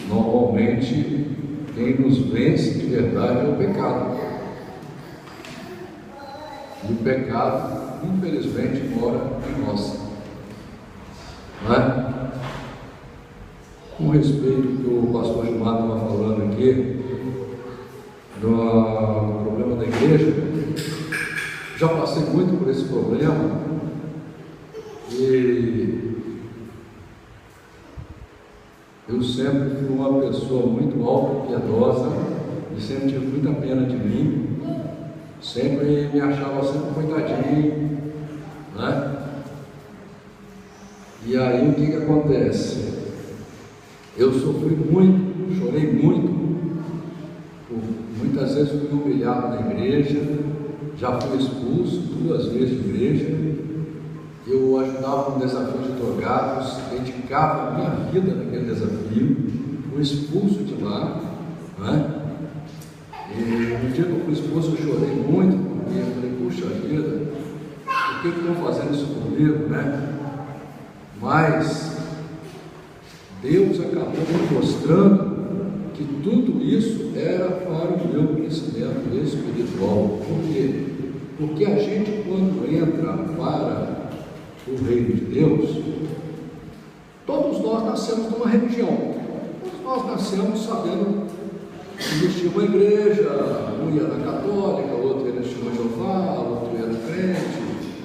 Normalmente, quem nos vence de verdade é o pecado. E o pecado, infelizmente, mora em nós. Não é? Com respeito ao que o pastor Gilmar estava falando aqui, do problema da igreja, já passei muito por esse problema e eu sempre fui uma pessoa muito auto-piedosa e sempre tive muita pena de mim, sempre me achava sempre coitadinho, né? E aí o que acontece? Eu sofri muito, chorei muito, muitas vezes fui humilhado na igreja, já fui expulso 2 vezes de igreja. Eu ajudava no desafio de drogados, dedicava a minha vida naquele desafio, fui expulso de lá, né? E no dia que eu fui expulso eu chorei muito, porque eu falei, puxa vida, por que estão fazendo isso comigo, né? Mas Deus acabou me mostrando que tudo isso era para o meu crescimento espiritual. Por quê? Porque a gente, quando entra para o reino de Deus, todos nós nascemos numa religião. Todos nós nascemos sabendo que existia uma igreja, um ia na católica, outro ia na Testemunha de Jeová, outro ia na crente.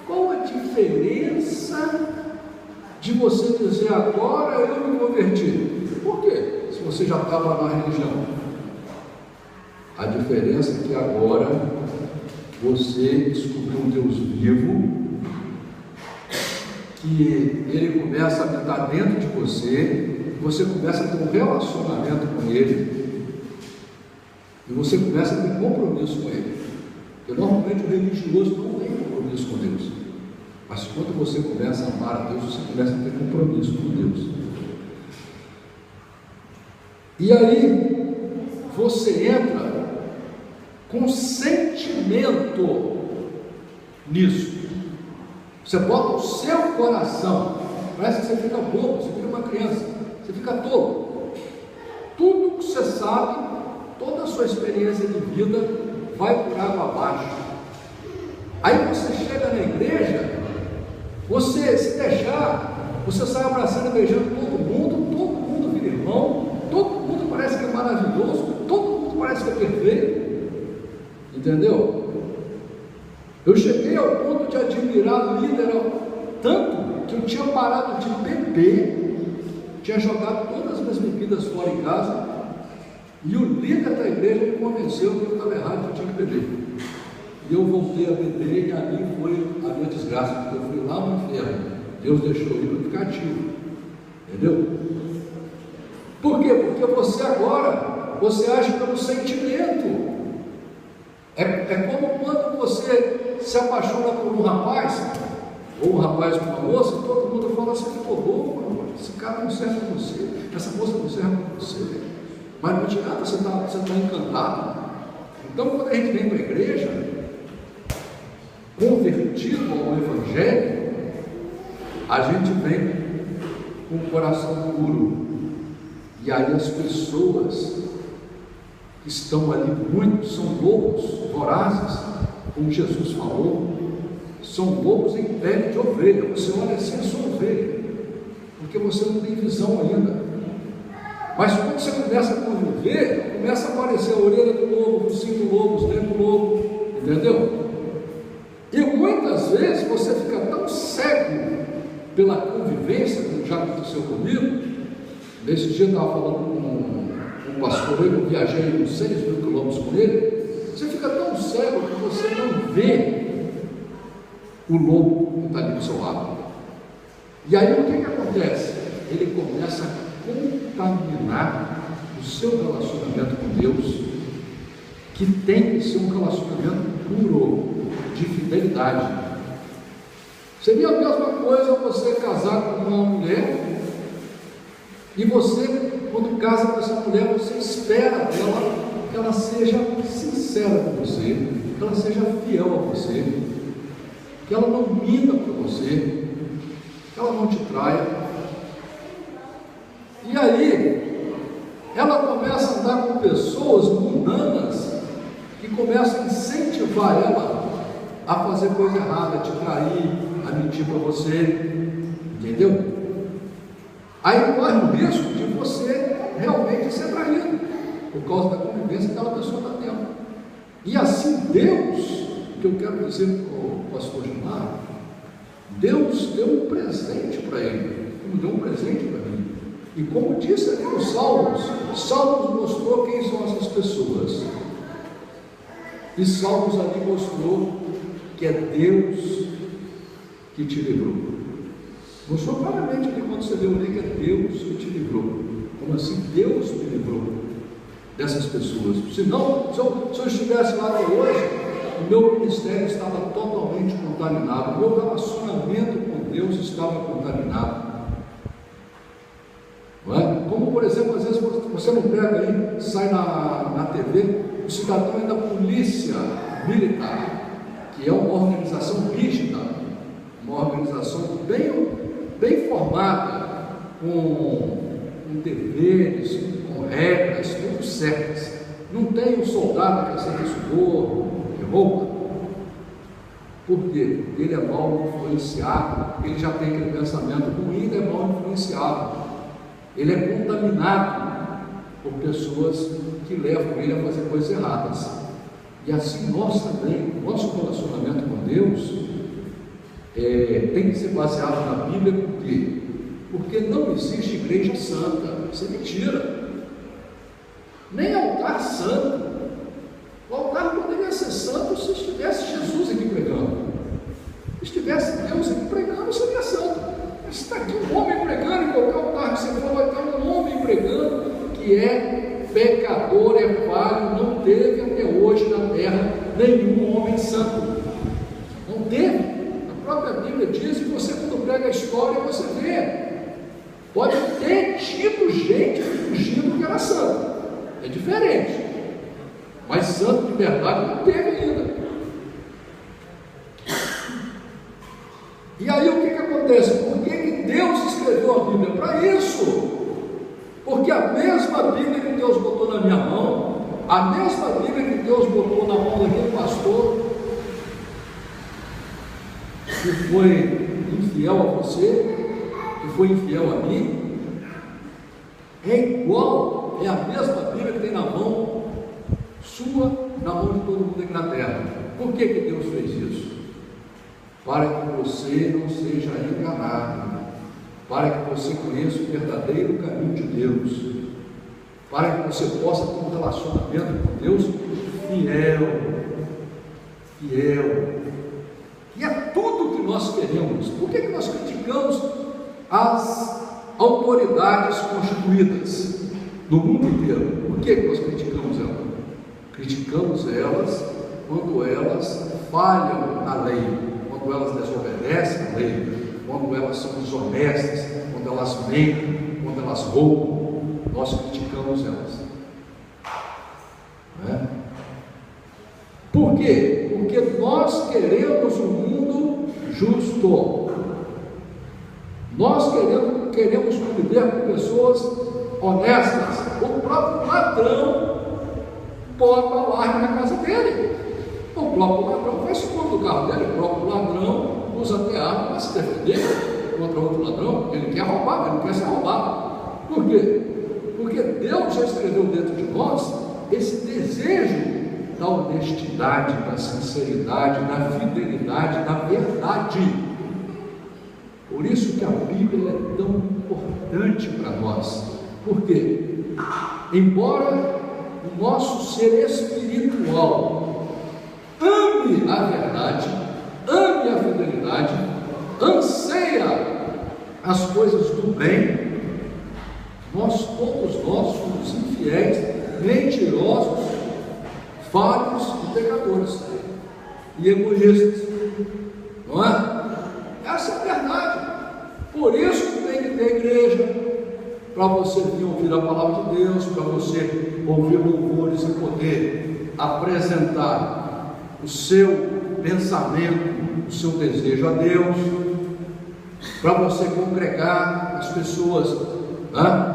Qual a diferença de você dizer agora eu me converti? Por quê? Se você já estava na religião. A diferença é que agora você descobriu um Deus vivo, que Ele começa a habitar dentro de você, você começa a ter um relacionamento com Ele, e você começa a ter compromisso com Ele. Porque normalmente o religioso não tem compromisso com Deus. Mas quando você começa a amar a Deus, você começa a ter compromisso com Deus. E aí, você entra com sentimento nisso. Você bota o seu coração, parece que você fica bobo, você fica uma criança, você fica tolo. Tudo que você sabe, toda a sua experiência de vida vai por água abaixo. Aí você chega na igreja, você se deixar, você sai abraçando e beijando todo mundo vira irmão, todo mundo parece que é maravilhoso, todo mundo parece que é perfeito, entendeu? Eu cheguei ao ponto de admirar o líder tanto que eu tinha parado de beber, tinha jogado todas as minhas bebidas fora em casa, e o líder da igreja me convenceu que eu estava errado, que eu tinha que beber. E eu voltei a beber, e ali foi a minha desgraça, porque eu fui lá no inferno. Deus deixou eu ir cativo, entendeu? Por quê? Porque você agora, você age pelo sentimento. É como quando você se apaixona por um rapaz, ou um rapaz por uma moça, todo mundo fala assim, ficou bobo, esse cara não serve para você, essa moça não serve para você. Mas não adianta, você está encantado. Então, quando a gente vem para a igreja, convertido ao Evangelho, a gente vem com o coração puro. E aí as pessoas que estão ali, muitos são lobos vorazes, como Jesus falou, são lobos em pele de ovelha. Você olha assim, eu sou ovelha, porque você não tem visão ainda. Mas quando você começa a conviver, começa a aparecer a orelha do lobo, os 5 lobos dentro do lobo, entendeu? E muitas vezes você fica tão cego pela convivência, como já aconteceu comigo. Nesse dia eu estava falando com um pastor, eu viajei uns 6.000 quilômetros com ele. Você fica tão cego que você não vê o lobo que está ali do seu lado. E aí o que acontece? Ele começa a contaminar o seu relacionamento com Deus, que tem que ser um relacionamento puro, de fidelidade. Seria a mesma coisa você casar com uma mulher e você, quando casa com essa mulher, você espera dela que ela seja sincera com você, que ela seja fiel a você, que ela não minta para você, que ela não te traia. E E aí, ela começa a andar com pessoas mundanas que começam a incentivar ela a fazer coisa errada, a te trair, a mentir para você, entendeu? Aí corre o risco de você realmente ser traído, por causa da convivência que aquela pessoa está tendo. E assim Deus, o que eu quero dizer para o pastor Gilmar, Deus deu um presente para ele, como deu um presente para mim. E como disse ali nos Salmos, Salmos mostrou quem são essas pessoas. E Salmos ali mostrou que é Deus que te livrou. Mostrou claramente ali quando você leu ali que é Deus que te livrou. Como assim? Deus me livrou dessas pessoas. Senão, se eu estivesse lá até hoje, o meu ministério estava totalmente contaminado, o meu relacionamento com Deus estava contaminado. Não é? Como, por exemplo, às vezes você não pega aí, sai na TV, o cidadão é da polícia militar, que é uma organização rígida, uma organização bem formada, com deveres, com regras, tudo certas. Não tem um soldado que aceita sudor, que rouba. Por quê? Porque ele é mal influenciado, ele já tem aquele pensamento ruim, ele é mal influenciado. Ele é contaminado por pessoas que levam ele a fazer coisas erradas. E assim nós também, nosso relacionamento com Deus tem que ser baseado na Bíblia. Por quê? Porque não existe igreja santa. Isso é mentira. Nem altar santo. O altar poderia ser santo se estivesse Jesus aqui pregando. Se estivesse Deus aqui pregando, seria santo. Mas está aqui um homem pregando, em qualquer altar que você for, vai ter um homem pregando que é pecador, é falho. Não teve até hoje na terra nenhum homem santo. Não teve. A própria Bíblia diz que você, quando prega a história, você vê. Pode ter tido gente fugindo que era santo. É diferente. Mas santo de verdade não teve ainda. E aí o que acontece? Por que Deus escreveu a Bíblia? Para isso. Porque a mesma Bíblia que Deus botou na minha mão, a mesma Bíblia que Deus botou na mão daquele pastor que foi infiel a você, que foi infiel a mim, é igual, é a mesma Bíblia que tem na mão sua, na mão de todo mundo aqui na terra. Por que Deus fez isso? Para que você não seja enganado, para que você conheça o verdadeiro caminho de Deus, para que você possa ter um relacionamento com Deus fiel. E é tudo que nós queremos. Por que nós criticamos as autoridades constituídas no mundo inteiro? Por que nós criticamos elas? Criticamos elas quando elas falham na lei, quando elas desobedecem a lei, quando elas são desonestas, quando elas mentem, quando elas roubam. Nós criticamos elas. Não é? Por quê? Porque nós queremos um mundo justo. Nós queremos conviver com pessoas honestas. O próprio ladrão bota alarme na casa dele. O próprio ladrão faz segundo do carro dele. O próprio ladrão usa até arma para se defender contra outro ladrão. Ele quer roubar, ele não quer ser roubado. Por quê? Porque Deus já escreveu dentro de nós esse desejo da honestidade, da sinceridade, da fidelidade, da verdade. Por isso que a Bíblia é tão importante para nós. Por quê? Embora o nosso ser espiritual ame a verdade, ame a fidelidade, anseia as coisas do bem, todos nós somos infiéis, mentirosos, falhos e pecadores e egoístas, não é? Essa é a verdade. Por isso que tem que ter igreja, para você vir ouvir a palavra de Deus, para você ouvir louvores e poder apresentar o seu pensamento, o seu desejo a Deus, para você congregar as pessoas, né?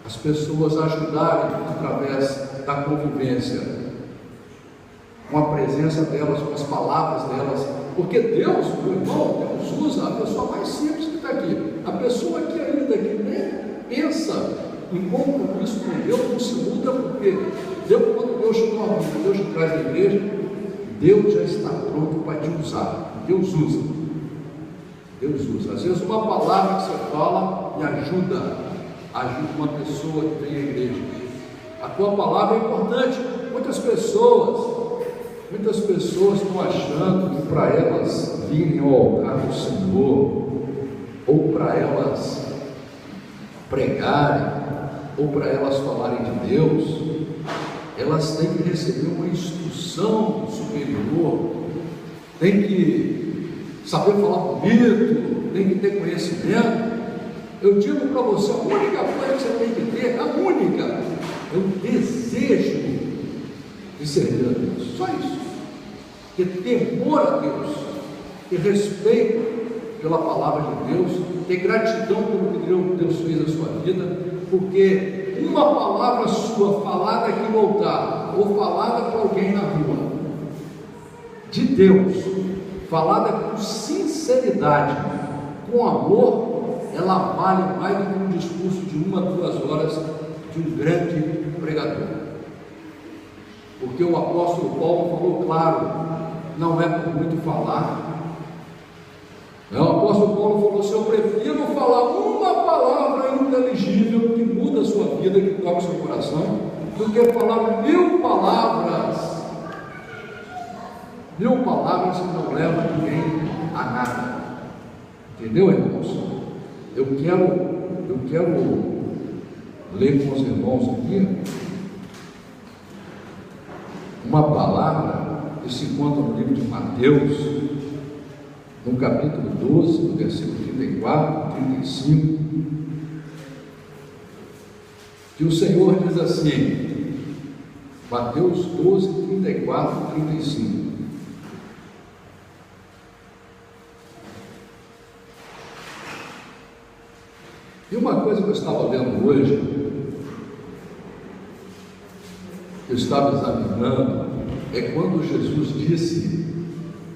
as pessoas ajudarem através da convivência, com a presença delas, com as palavras delas, porque Deus, meu irmão, Deus usa a pessoa mais simples que está aqui, a pessoa que ainda que nem pensa em compromisso com Deus, não se muda, porque quando Deus te toma, Deus te traz da igreja, Deus já está pronto para te usar. Deus usa. Deus usa. Às vezes uma palavra que você fala e ajuda uma pessoa que vem à igreja. A tua palavra é importante. Muitas pessoas estão achando que para elas virem ao altar do Senhor, ou para elas pregarem, ou para elas falarem de Deus, elas têm que receber uma instrução superior, têm que saber falar bonito, têm que ter conhecimento. Eu digo para você, a única coisa que você tem que ter, a única, é o desejo de servir a Deus, só isso. Ter temor a Deus, ter respeito pela palavra de Deus, ter gratidão pelo que Deus fez na sua vida, porque uma palavra sua falada aqui no altar, ou falada para alguém na rua, de Deus, falada com sinceridade, com amor, ela vale mais do que um discurso de 1 a 2 horas de um grande pregador. Porque o apóstolo Paulo falou claro, não é por muito falar. O apóstolo Paulo falou assim: eu prefiro falar uma palavra inteligível que muda a sua vida, que toca o seu coração, do que falar 1000 palavras. 1000 palavras que não levam ninguém a nada. Entendeu, irmãos? Eu quero ler com os irmãos aqui uma palavra que se encontra no livro de Mateus, no capítulo 12, no versículo 34, 35, que o Senhor diz assim, Mateus 12, 34, 35. E uma coisa que eu estava lendo hoje, eu estava examinando, é quando Jesus disse,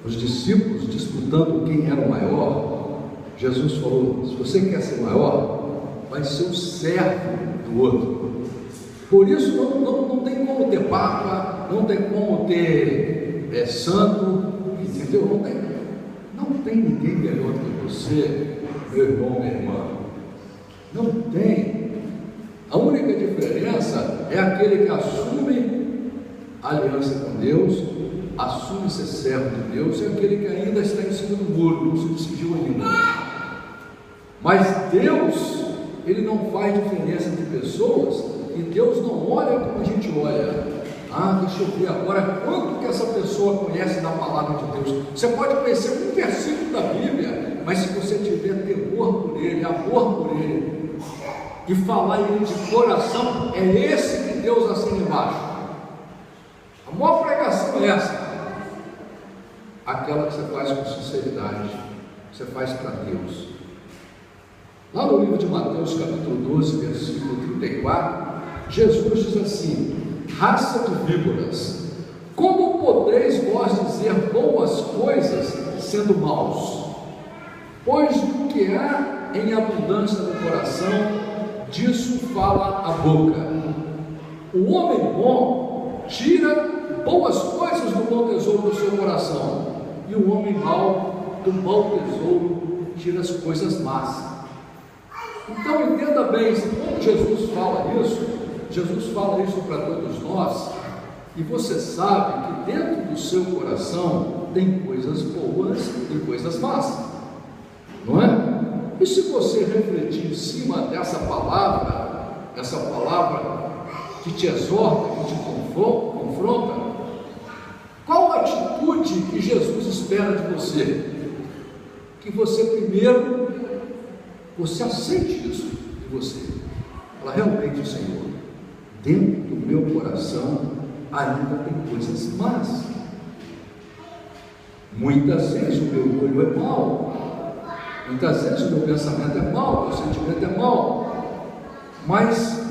os discípulos disputando quem era o maior, Jesus falou: se você quer ser maior, vai ser o servo do outro. Por isso não tem como ter papa, não tem como ter santo, entendeu? Não tem ninguém melhor do que você, meu irmão, minha irmã. Não tem. A única diferença é aquele que assume a aliança com Deus, assume ser servo de Deus, e aquele que ainda está em cima do muro, não se decidiu ainda. Mas Deus, Ele não faz diferença entre pessoas, e Deus não olha como a gente olha. Deixa eu ver agora quanto que essa pessoa conhece da palavra de Deus. Você pode conhecer um versículo da Bíblia, mas se você tiver temor por Ele, amor por Ele, e falar Ele de coração, é esse que Deus assina embaixo. A maior pregação é essa, aquela que você faz com sinceridade, você faz para Deus. Lá no livro de Mateus, capítulo 12, versículo 34, Jesus diz assim: raça de víboras, como podeis vós dizer boas coisas sendo maus? Pois do que há em abundância no coração, disso fala a boca. O homem bom tira boas coisas do bom tesouro do seu coração, e o homem mau do mau tesouro tira as coisas más. Então entenda bem, quando Jesus fala isso para todos nós, e você sabe que dentro do seu coração tem coisas boas e coisas más, não é? E se você refletir em cima dessa palavra, essa palavra que te exorta, que te confronta, qual a atitude que Jesus espera de você? Que você primeiro, você aceite isso de você. Fala: realmente, Senhor, dentro do meu coração ainda tem coisas más. Muitas vezes o meu olho é mau, muitas vezes o meu pensamento é mau, o meu sentimento é mau, mas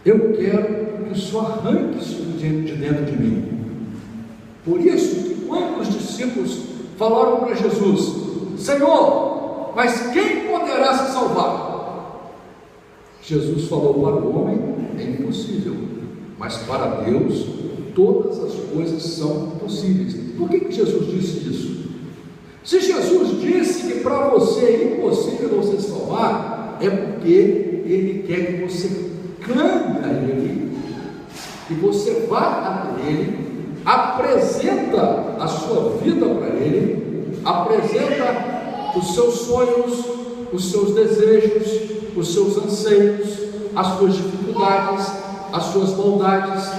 eu quero que o Senhor arranque isso de dentro de mim. Por isso que quando os discípulos falaram para Jesus: Senhor, mas quem poderá se salvar? Jesus falou: para o homem é impossível, mas para Deus todas as coisas são possíveis. Por que Jesus disse isso? Se Jesus disse que para você é impossível você se salvar, é porque Ele quer que você clame a Ele, que você vá até Ele, apresenta a sua vida para Ele, apresenta os seus sonhos, os seus desejos, os seus anseios, as suas dificuldades, as suas maldades,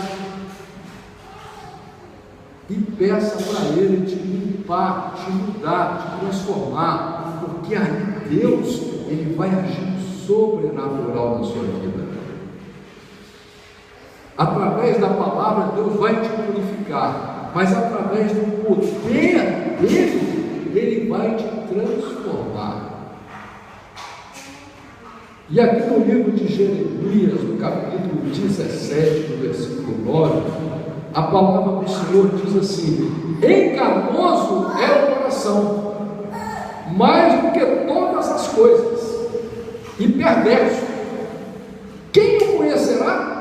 e peça para Ele te limpar, te mudar, te transformar, porque aí Deus, Ele vai agir sobrenatural na sua vida. Através da palavra, Deus vai te purificar, mas através do poder dele, Ele vai te transformar. E aqui no livro de Jeremias, no capítulo 17, no versículo 9, a palavra do Senhor diz assim: enganoso é o coração, mais do que todas as coisas, e perverso. Quem o conhecerá?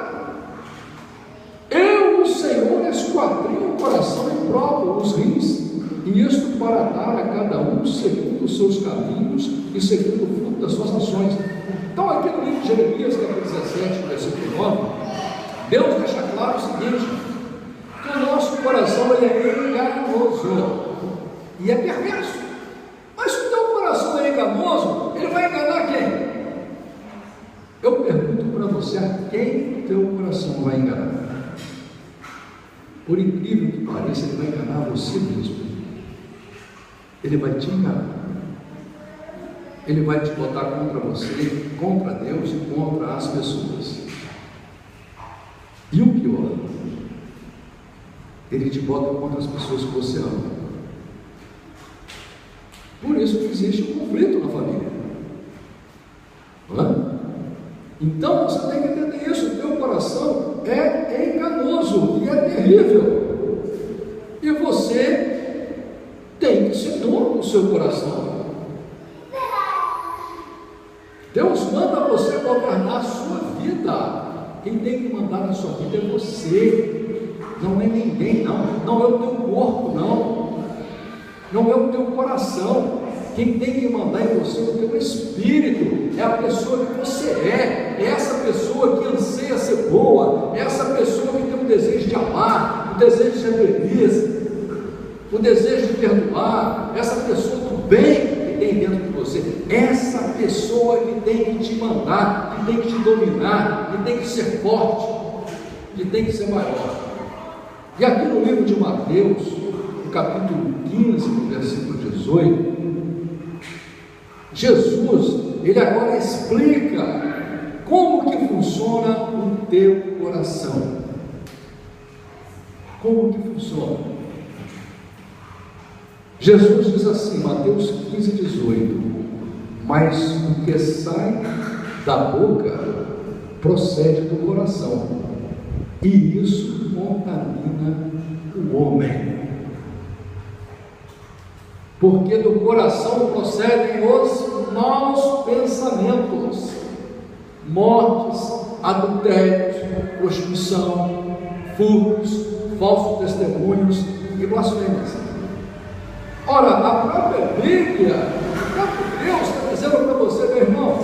Eu, o Senhor, esquadrinho o coração e provo os rins, e isto para dar a cada um segundo os seus caminhos e segundo o fruto das suas ações. Então, aqui no livro de Jeremias, capítulo 17, versículo 9, Deus deixa claro o seguinte: que o nosso coração ele é enganoso e é perverso. Mas se o teu coração é enganoso, ele vai enganar quem? Eu pergunto para você: a quem o teu coração vai enganar? Por incrível que pareça, ele vai enganar você mesmo. Ele vai te enganar. Ele vai te botar contra você, contra Deus e contra as pessoas. E o pior, Ele te bota contra as pessoas que você ama. Por isso que existe um conflito na família. Não é? Então você tem que entender isso. O teu coração é enganoso e é terrível. E você tem que ser dono do seu coração. Deus manda você governar a sua vida. Quem tem que mandar na sua vida é você. Não é ninguém, não. Não é o teu corpo, não. Não é o teu coração. Quem tem que mandar em você é o teu espírito. É a pessoa que você é. É essa pessoa que anseia ser boa. É essa pessoa que tem o desejo de amar, o desejo de ser feliz, o desejo de perdoar. Essa pessoa do bem que tem dentro de você. Essa pessoa que tem que te mandar, que tem que te dominar, que tem que ser forte, que tem que ser maior. E aqui no livro de Mateus, no capítulo 15, no versículo 18, Jesus, ele agora explica como que funciona o teu coração. Como que funciona? Jesus diz assim, Mateus 15, 18: mas o que sai da boca procede do coração, e isso contamina o homem. Porque do coração procedem os maus pensamentos, mortes, adultérios, prostituição, furtos, falsos testemunhos e blasfêmias. Ora, a própria Bíblia, o próprio Deus está dizendo para você, meu irmão,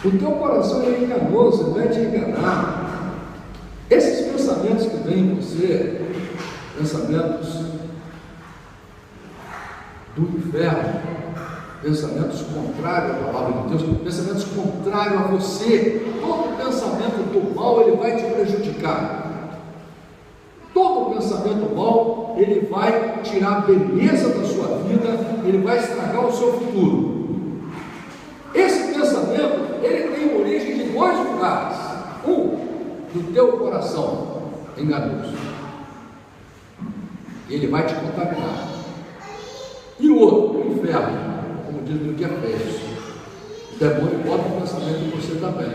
o teu coração é enganoso, ele vai te enganar. Esses pensamentos que vêm em você, pensamentos do inferno, pensamentos contrários à palavra de Deus, pensamentos contrários a você, todo pensamento do mal, ele vai te prejudicar. Todo pensamento mal, ele vai tirar a beleza da sua vida, ele vai estragar o seu futuro. Esse pensamento, ele tem origem de dois lugares. Um, do teu coração enganoso. Ele vai te contaminar. E o outro, o inferno, como diz no Efésios. O demônio bota o pensamento em você também.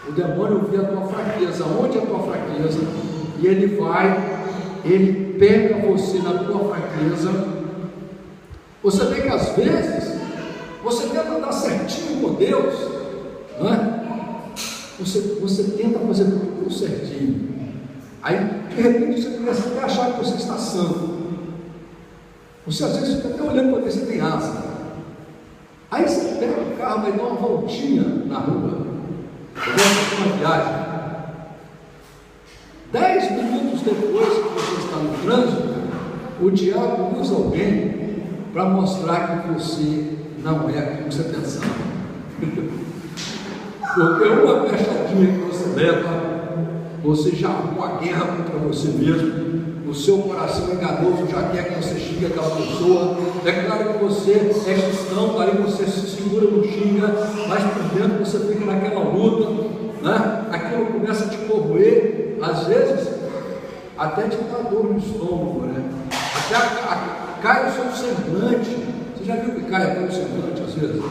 O demônio vê a tua fraqueza, onde é a tua fraqueza, e ele pega você na tua fraqueza. Você vê que às vezes você tenta andar certinho com Deus, não é? Você tenta fazer tudo certinho. Aí de repente você começa até a achar que você está santo. Você às vezes fica até olhando para ver se tem asa. Aí você pega o carro, vai dar uma voltinha na rua, fazer uma viagem. 10 minutos depois que você está no trânsito, o diabo usa alguém para mostrar que você não é aquilo que você pensava. Porque uma fechadinha que você leva, você já arruma a guerra contra você mesmo. O seu coração enganoso já quer que você xingue aquela pessoa. É claro que você é cristão, aí você se segura, não xinga, mas por dentro você fica naquela luta, né? Aquilo começa a te corroer, às vezes até te dá dor no estômago, né? Até cai o seu semblante. Você já viu que cai até o semblante às vezes?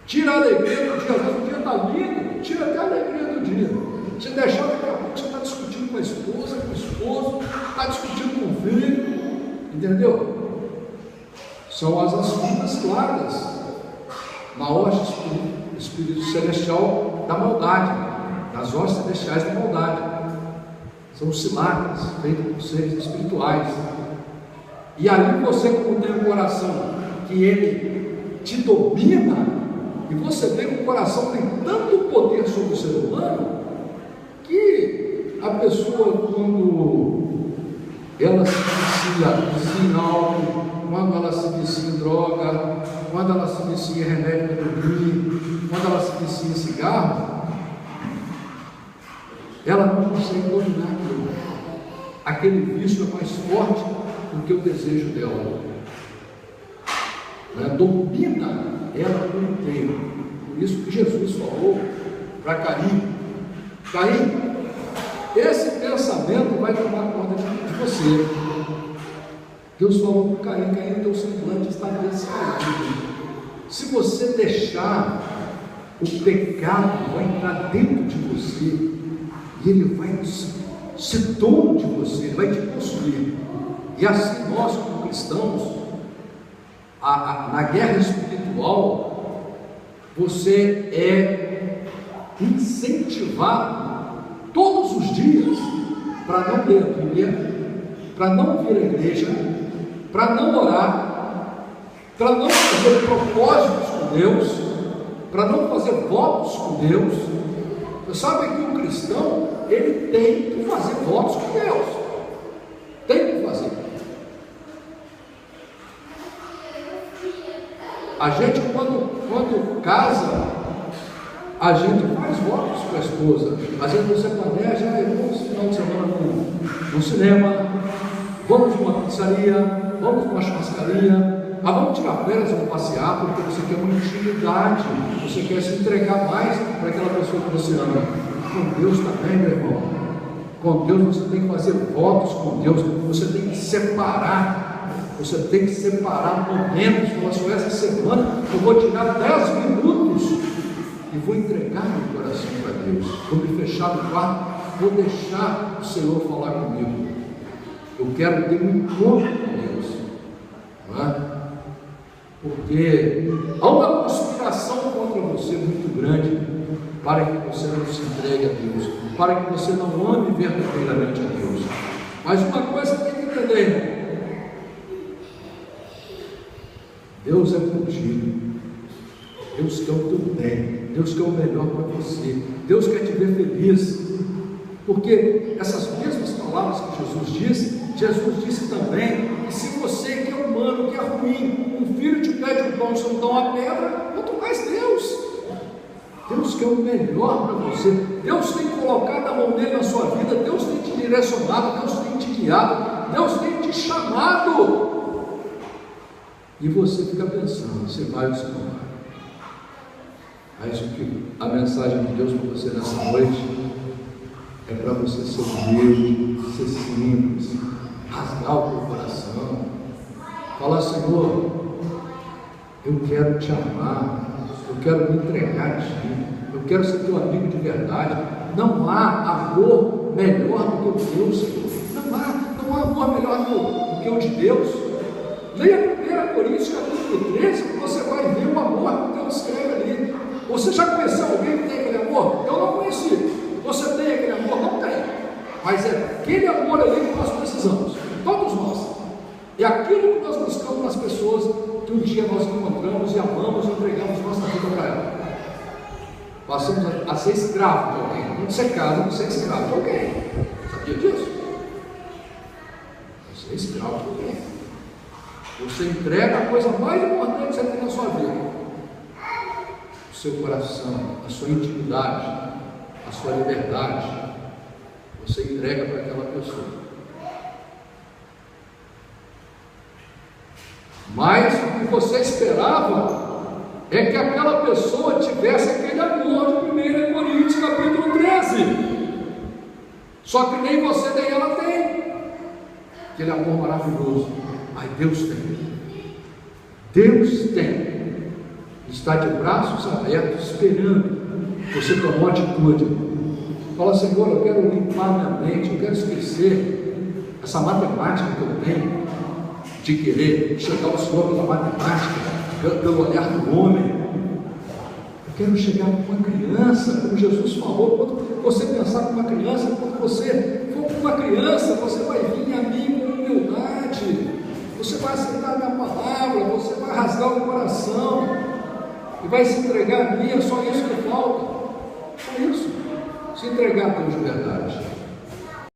Tira a alegria do dia, às vezes o dia está lindo, tira até a alegria do dia. Se deixar, daqui a pouco você está discutindo com a esposa, com o esposo, está discutindo com o filho, entendeu? São as assuntas claras na hoste espírito celestial da maldade, das hostes celestiais da maldade. São os cilacras feitos por seres espirituais. E ali você, como tem um coração que ele te domina, e você vê que o coração tem tanto poder sobre o ser humano, que a pessoa, quando ela se vicia em álcool, quando ela se vicia em droga, quando ela se vicia em remédio para dormir, quando ela se vicia em cigarro, ela não consegue dominar aquilo. Aquele vício é mais forte do que o desejo dela. Ela domina ela por inteiro. Por isso que Jesus falou para Caim: Caim, esse pensamento vai tomar conta de você. Deus falou para Caim: Caim, teu semblante está descaído. Se você deixar, o pecado vai entrar dentro de você e ele vai ser dono de você, ele vai te possuir. E assim nós, como cristãos, na guerra espiritual, você é incentivado todos os dias para não ler a Bíblia, para não vir à igreja, para não orar, para não fazer propósitos com Deus, para não fazer votos com Deus. Você sabe que o cristão, ele tem que fazer votos com Deus, tem que fazer. A gente, quando casa, a gente faz votos com a esposa. Às vezes você planeja: vamos no final de semana no cinema, vamos numa pizzaria, vamos numa churrascaria, vamos tirar férias, vamos passear, porque você quer uma intimidade, você quer se entregar mais para aquela pessoa que você ama. Com Deus também, meu irmão. Com Deus você tem que fazer votos com Deus, você tem que separar. Você tem que separar momentos. Falar: só essa semana eu vou tirar 10 minutos e vou entregar meu coração para Deus. Vou me fechar no quarto, vou deixar o Senhor falar comigo. Eu quero ter um encontro com Deus, não é? Porque há uma conspiração contra você muito grande para que você não se entregue a Deus, para que você não ame verdadeiramente a Deus. Mas uma coisa tem que entender, irmão: Deus é contigo. Deus quer o teu bem, Deus quer o melhor para você, Deus quer te ver feliz. Porque essas mesmas palavras que Jesus disse também que se você que é humano, que é ruim, um filho te pede um pão, você não dá uma pedra, quanto mais Deus. Deus quer o melhor para você. Deus tem colocado a mão dele na sua vida, Deus tem te direcionado, Deus tem te guiado, Deus tem te chamado. E você fica pensando: você vai ou você não vai? Mas o que a mensagem de Deus para você nessa noite é para você ser humilde, ser simples, rasgar o teu coração, falar: Senhor, eu quero te amar, Eu quero me entregar a Ti. Eu quero ser Teu amigo de verdade. Não há amor melhor do que o Teu, Senhor. Não há amor melhor do que o de Deus. Leia 1 Coríntios capítulo 13, que você vai ver o amor que Deus escreve ali. Você já conheceu alguém que tem aquele amor? Eu não conheci. Você tem aquele amor? Não tem. Mas é aquele amor ali que nós precisamos. Todos nós. É aquilo que nós buscamos nas pessoas que um dia nós encontramos e amamos e entregamos nossa vida para ela. Passamos a ser escravo de alguém. Não ser casa, não ser escravo de alguém. Sabia disso? Você é escravo de alguém. Você entrega a coisa mais importante que você tem na sua vida: o seu coração, a sua intimidade, a sua liberdade. Você entrega para aquela pessoa. Mas o que você esperava é que aquela pessoa tivesse aquele amor de 1 Coríntios capítulo 13. Só que nem você nem ela tem aquele amor maravilhoso. Mas Deus tem. Deus tem. Está de braços abertos, esperando você tomar atitude. Fala: Senhor, eu quero limpar minha mente, eu quero esquecer essa matemática que eu tenho de querer chegar ao Senhor pela matemática, pelo olhar do homem. Eu quero chegar como uma criança, como Jesus falou. Quando você pensar como uma criança, quando você for como uma criança, você vai vir a mim com humildade, você vai aceitar a minha palavra, você vai rasgar o coração e vai se entregar a mim. É só isso que falta. Só isso. Se entregar a Deus de verdade.